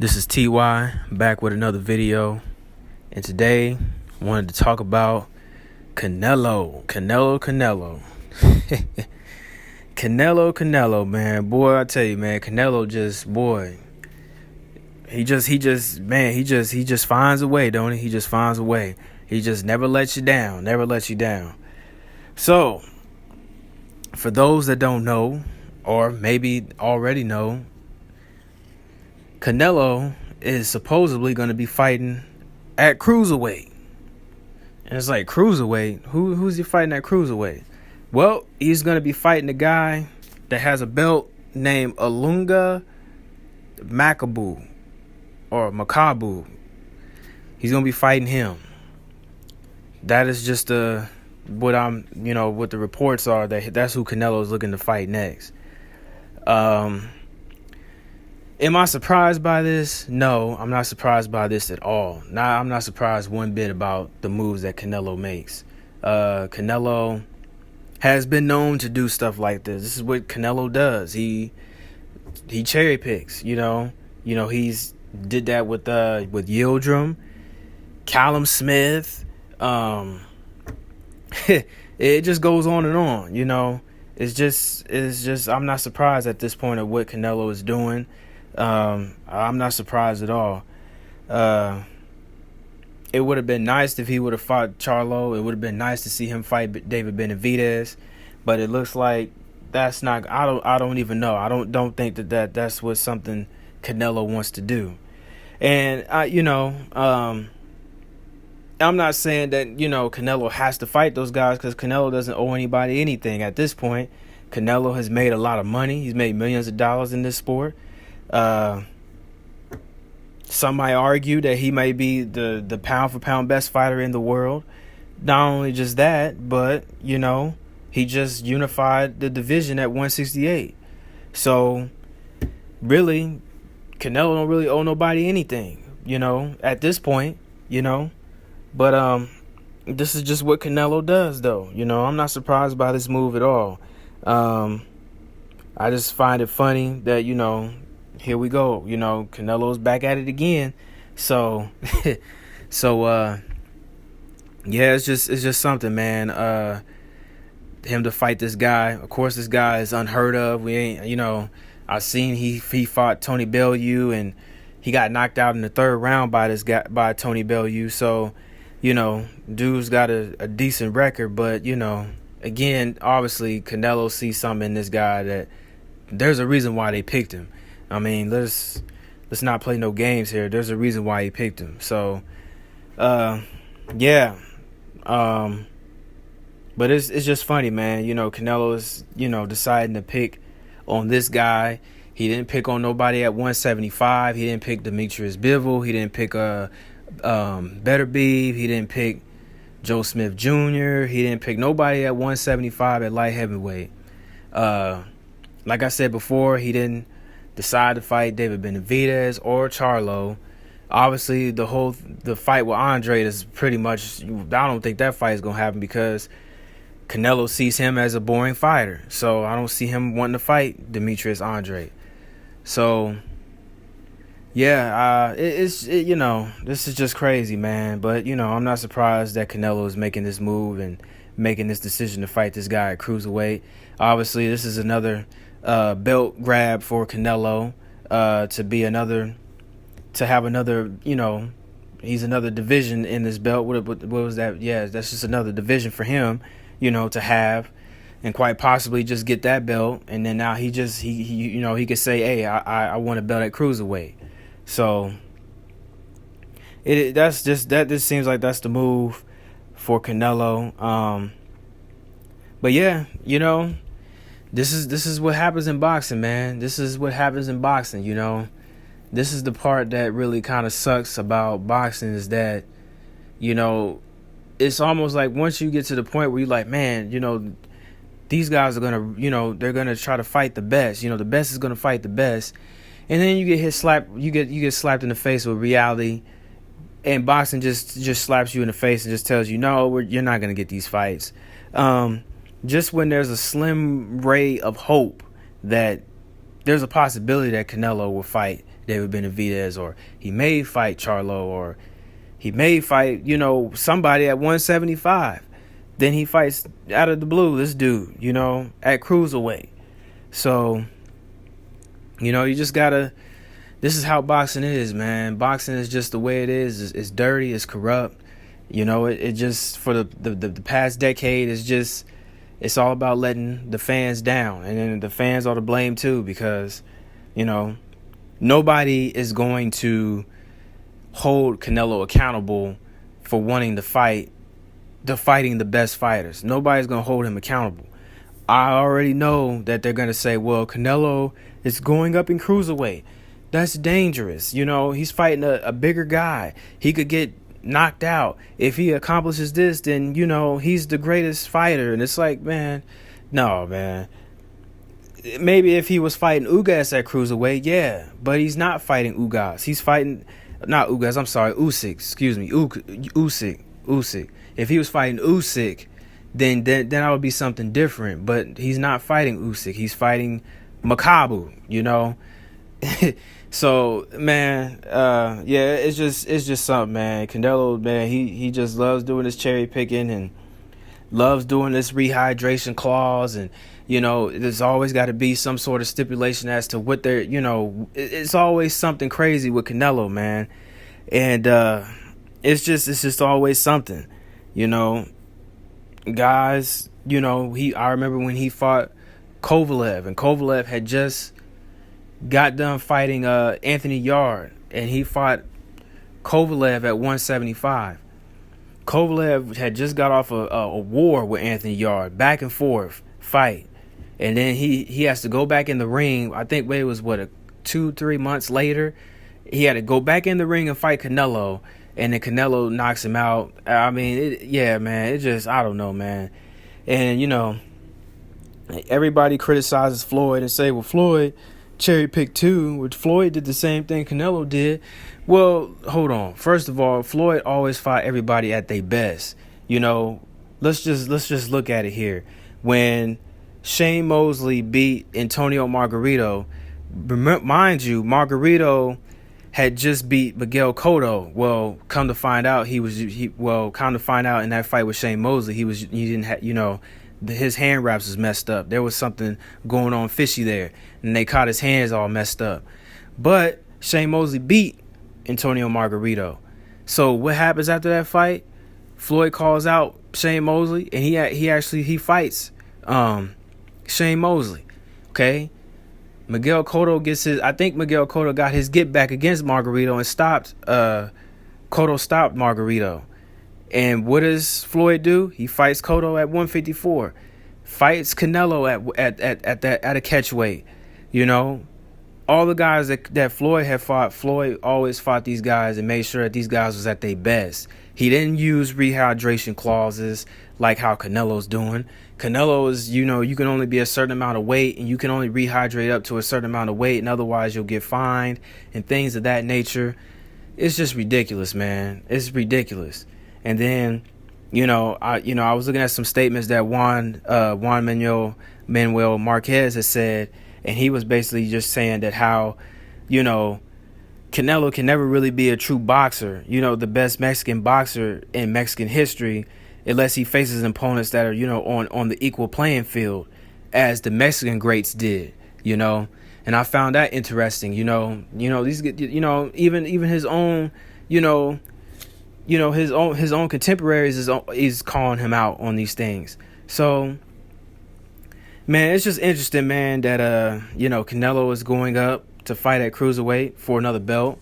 This is TY back with another video, and today I wanted to talk about Canelo, man. Boy, I tell you, man, Canelo he just finds a way, don't he? He just finds a way. He just never lets you down, So, for those that don't know, or maybe already know, Canelo is supposedly going to be fighting at Cruiserweight. And it's like, Cruiserweight? Who's he fighting at Cruiserweight? Well, he's going to be fighting a guy that has a belt named Illunga Makabu or Makabu. He's going to be fighting him. That is just what the reports are, that's who Canelo is looking to fight next. Am I surprised by this? No, I'm not surprised by this at all. I'm not surprised one bit about the moves that Canelo makes. Canelo has been known to do stuff like this. This is what Canelo does. He cherry picks. He's did that with Yildirim, Callum Smith. It just goes on and on. It's just I'm not surprised at this point of what Canelo is doing. I'm not surprised at all. It would have been nice if he would have fought Charlo. It would have been nice to see him fight David Benavidez, but it looks like that's not. I don't even know. I don't think that's what something Canelo wants to do. And I'm not saying that Canelo has to fight those guys, because Canelo doesn't owe anybody anything at this point. Canelo has made a lot of money. He's made millions of dollars in this sport. Some might argue that he may be the pound for pound best fighter in the world. Not only just that, but he just unified the division at 168. So really, Canelo don't really owe nobody anything, at this point, But this is just what Canelo does, though. I'm not surprised by this move at all. I just find it funny that here we go. Canelo's back at it again. So, yeah, it's just something, man. Him to fight this guy. Of course, this guy is unheard of. We ain't, I seen he fought Tony Bellew, and he got knocked out in the third round by Tony Bellew. So, dude's got a decent record, but again, obviously Canelo sees something in this guy that there's a reason why they picked him. I mean, let's not play no games here. There's a reason why he picked him. So, yeah. But it's just funny, man. Canelo is, deciding to pick on this guy. He didn't pick on nobody at 175. He didn't pick Demetrius Bivol. He didn't pick Beterbiev. He didn't pick Joe Smith Jr. He didn't pick nobody at 175 at light heavyweight. Like I said before, he didn't decide to fight David Benavidez or Charlo. Obviously, the fight with Andre is pretty much, I don't think that fight is going to happen, because Canelo sees him as a boring fighter. So I don't see him wanting to fight Demetrius Andre. So yeah, this is just crazy, man. But I'm not surprised that Canelo is making this move and making this decision to fight this guy at Cruiserweight. Obviously, this is another belt grab for Canelo, to have another, he's another division in this belt. What was that? Yeah, that's just another division for him, to have, and quite possibly just get that belt. And then now he could say, hey, I want a belt at Cruiserweight. So this seems like that's the move for Canelo. But yeah, This is what happens in boxing, man. This is what happens in boxing, This is the part that really kind of sucks about boxing, is that, you know, it's almost like once you get to the point where you're like, man, these guys are gonna, they're gonna try to fight the best. The best is gonna fight the best, and then you get slapped in the face with reality, and boxing just slaps you in the face and just tells you, no, you're not gonna get these fights. Just when there's a slim ray of hope that there's a possibility that Canelo will fight David Benavidez, or he may fight Charlo, or he may fight, somebody at 175. Then he fights out of the blue this dude, at Cruiserweight. So, you just gotta. This is how boxing is, man. Boxing is just the way it is. It's dirty. It's corrupt. It just, for the past decade, it's all about letting the fans down, and then the fans are to blame too, because, nobody is going to hold Canelo accountable for wanting to fighting the best fighters. Nobody's going to hold him accountable. I already know that they're going to say, well, Canelo is going up in Cruiserweight. That's dangerous. He's fighting a bigger guy. He could get knocked out. If he accomplishes this, then, he's the greatest fighter. And it's like, man, no, man. Maybe if he was fighting Ugas at Cruiserweight, yeah. But he's not fighting Ugas. He's fighting, not Ugas, I'm sorry, Usyk. Excuse me, Usyk. If he was fighting Usyk, then that would be something different. But he's not fighting Usyk. He's fighting Makabu, So, man, yeah, it's just something, man. Canelo, man, he just loves doing this cherry picking and loves doing this rehydration clause, and there's always got to be some sort of stipulation as to what they're, it's always something crazy with Canelo, man, and it's just always something, guys. I remember when he fought Kovalev, and Kovalev had just got done fighting Anthony Yarde, and he fought Kovalev at 175. Kovalev had just got off a war with Anthony Yarde, back and forth fight, and then he has to go back in the ring. I think it was 2-3 months later, he had to go back in the ring and fight Canelo, and then Canelo knocks him out. I mean, man, it just, I don't know, man. And everybody criticizes Floyd and say, well, Floyd cherry picked too, which Floyd did the same thing Canelo did. Well, hold on. First of all, Floyd always fought everybody at their best. Let's just look at it here. When Shane Mosley beat Antonio Margarito, mind you, Margarito had just beat Miguel Cotto. Well, come to find out in that fight with Shane Mosley, his hand wraps was messed up. There was something going on fishy there, and they caught his hands all messed up. But Shane Mosley beat Antonio Margarito. So what happens after that fight? Floyd calls out Shane Mosley, and he fights Shane Mosley. Okay, Miguel Cotto got his get back against Margarito and stopped. Cotto stopped Margarito. And what does Floyd do? He fights Cotto at 154, fights Canelo at a catch weight. All the guys that Floyd had fought, Floyd always fought these guys and made sure that these guys was at their best. He didn't use rehydration clauses like how Canelo's doing. Canelo is, you can only be a certain amount of weight, and you can only rehydrate up to a certain amount of weight, and otherwise you'll get fined and things of that nature. It's just ridiculous, man. It's ridiculous. And then, I was looking at some statements that Juan Manuel Marquez has said, and he was basically just saying that how, Canelo can never really be a true boxer, the best Mexican boxer in Mexican history, unless he faces opponents that are, on the equal playing field as the Mexican greats did, And I found that interesting, these, even his own, his own contemporaries is calling him out on these things. So, man, it's just interesting, man, that Canelo is going up to fight at Cruiserweight for another belt.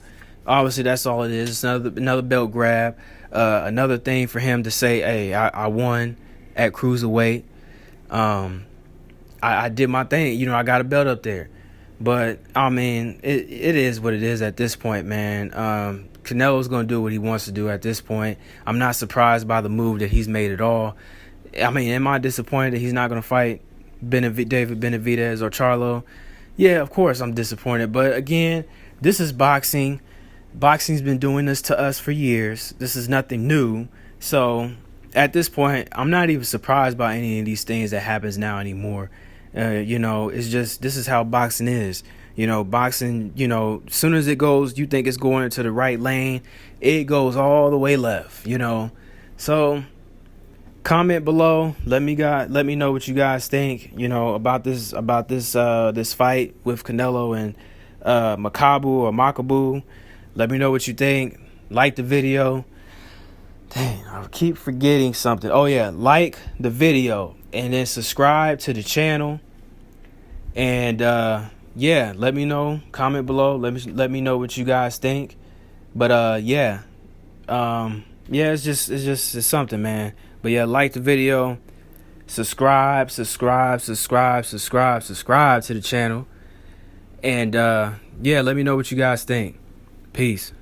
Obviously, that's all it is. It's another belt grab. Another thing for him to say, hey, I won at Cruiserweight. I did my thing. You know, I got a belt up there. But I mean, it is what it is at this point, man. Canelo's gonna do what he wants to do at this point. I'm not surprised by the move that he's made at all. I mean, am I disappointed that he's not gonna fight David Benavidez or Charlo? Yeah, of course I'm disappointed. But again, this is boxing. Boxing's been doing this to us for years. This is nothing new. So at this point, I'm not even surprised by any of these things that happens now anymore. You know, it's just, this is how boxing is. You know, boxing, you know, as soon as it goes, you think it's going into the right lane, it goes all the way left, you know. So comment below, let me know what you guys think, you know, about this this fight with Canelo and Makabu. Let me know what you think. Like the video. Dang, I keep forgetting something. Oh yeah, like the video and then subscribe to the channel. And yeah, let me know. Comment below. Let me know what you guys think. But yeah, it's just something, man. But yeah, like the video, subscribe to the channel, and yeah, let me know what you guys think. Peace.